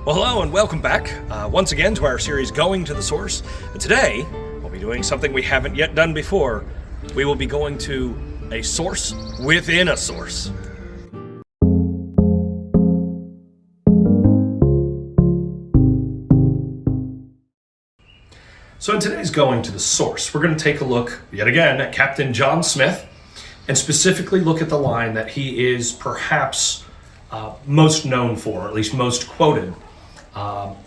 Well, hello and welcome back once again to our series Going to the Source. And today, we'll be doing something we haven't yet done before. We will be going to a source within a source. So in today's Going to the Source, we're going to take a look, yet again, at Captain John Smith, and specifically look at the line that he is perhaps most known for, or at least most quoted.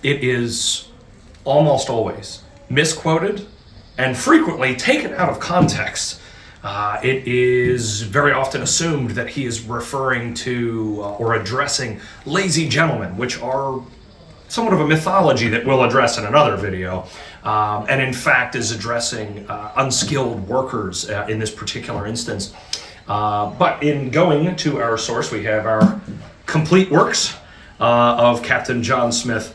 It is almost always misquoted and frequently taken out of context. It is very often assumed that he is referring to or addressing lazy gentlemen, which are somewhat of a mythology that we'll address in another video, and in fact is addressing unskilled workers in this particular instance. But in going to our source, we have our complete works of Captain John Smith,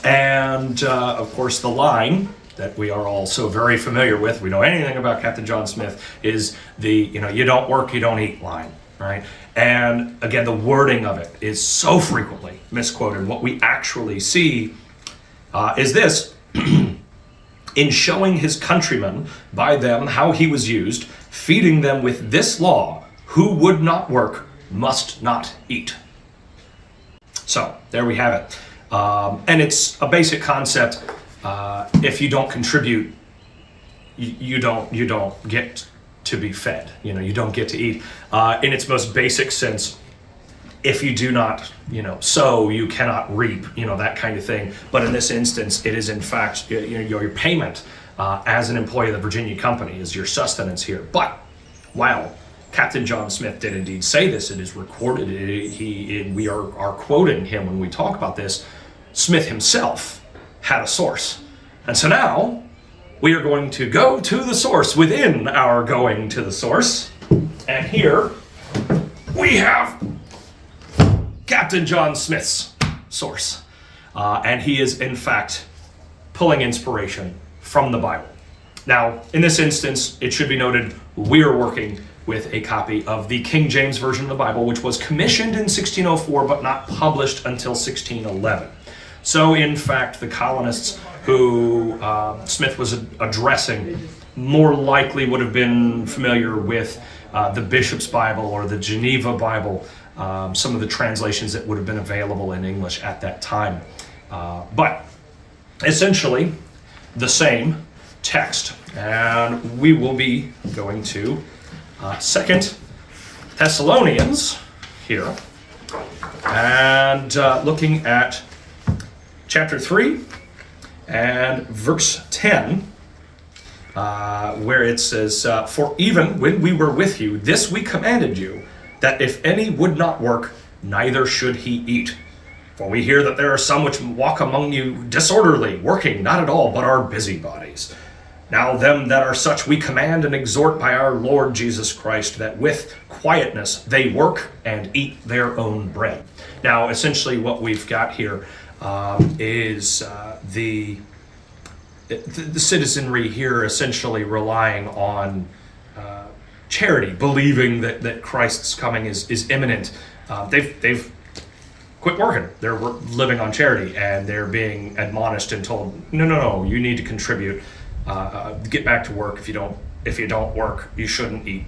and of course the line that we are all so very familiar with, we know anything about Captain John Smith, is the, you don't work, you don't eat line, right? And again, the wording of it is so frequently misquoted. What we actually see is this: in showing his countrymen by them how he was used, feeding them with this law, who would not work must not eat. So there we have it. And it's a basic concept. If you don't contribute, you don't get to be fed. You don't get to eat. In its most basic sense, if you do not, sow, you cannot reap. That kind of thing. But in this instance, it is in fact your payment as an employee of the Virginia Company is your sustenance here. But while Captain John Smith did indeed say this, it is recorded. We are quoting him when we talk about this. Smith himself had a source. And so now we are going to go to the source within our going to the source. And here we have Captain John Smith's source. And he is in fact pulling inspiration from the Bible. Now, in this instance, it should be noted we are working with a copy of the King James Version of the Bible, which was commissioned in 1604 but not published until 1611. So in fact, the colonists who Smith was addressing more likely would have been familiar with the Bishop's Bible or the Geneva Bible, some of the translations that would have been available in English at that time. But essentially the same text. And we will be going to 2 Thessalonians here, and looking at chapter 3 and verse 10, where it says, "For even when we were with you, this we commanded you, that if any would not work, neither should he eat. For we hear that there are some which walk among you disorderly, working not at all, but are busybodies. Now them that are such we command and exhort by our Lord Jesus Christ, that with quietness they work and eat their own bread." Now, essentially what we've got here is the citizenry here essentially relying on charity, believing that Christ's coming is imminent. They've quit working. They're living on charity, and they're being admonished and told, no, you need to contribute. Get back to work. If you don't work, you shouldn't eat.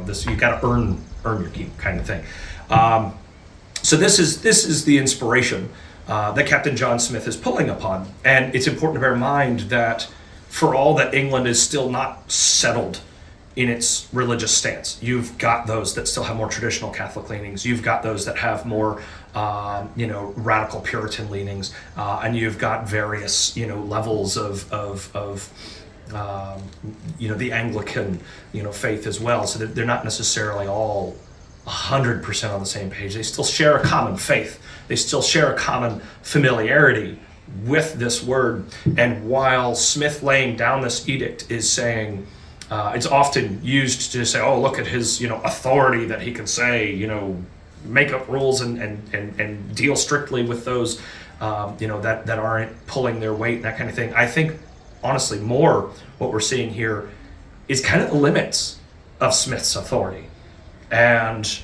This, you got to earn your keep, kind of thing. So this is the inspiration that Captain John Smith is pulling upon, and it's important to bear in mind that for all that England is still not settled in its religious stance, you've got those that still have more traditional Catholic leanings. You've got those that have more radical Puritan leanings, and you've got various levels of the Anglican faith as well. So they're not necessarily all 100% on the same page. They still share a common faith. They still share a common familiarity with this word. And while Smith laying down this edict is saying, it's often used to say, oh, look at his authority that he can say, make up rules and deal strictly with those that aren't pulling their weight and that kind of thing. I think honestly more what we're seeing here is kind of the limits of Smith's authority. And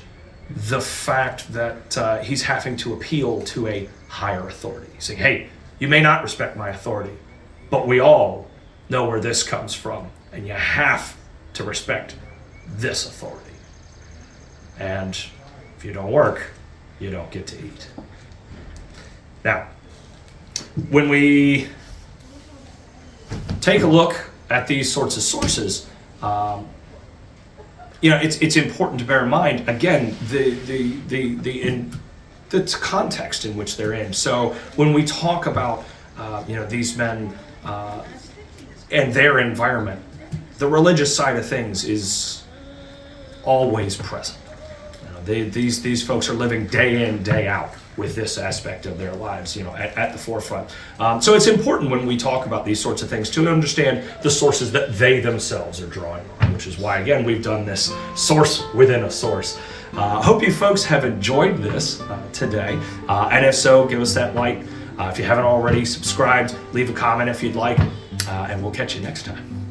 the fact that he's having to appeal to a higher authority. He's saying, hey, you may not respect my authority, but we all know where this comes from, and you have to respect this authority. And if you don't work, you don't get to eat. Now, when we take a look at these sorts of sources, it's important to bear in mind, again, the context in which they're in. So when we talk about these men and their environment, the religious side of things is always present. These folks are living day in, day out with this aspect of their lives, at the forefront. So it's important when we talk about these sorts of things to understand the sources that they themselves are drawing on, which is why, again, we've done this source within a source. Hope you folks have enjoyed this today. And if so, give us that like. If you haven't already subscribed, leave a comment if you'd like, and we'll catch you next time.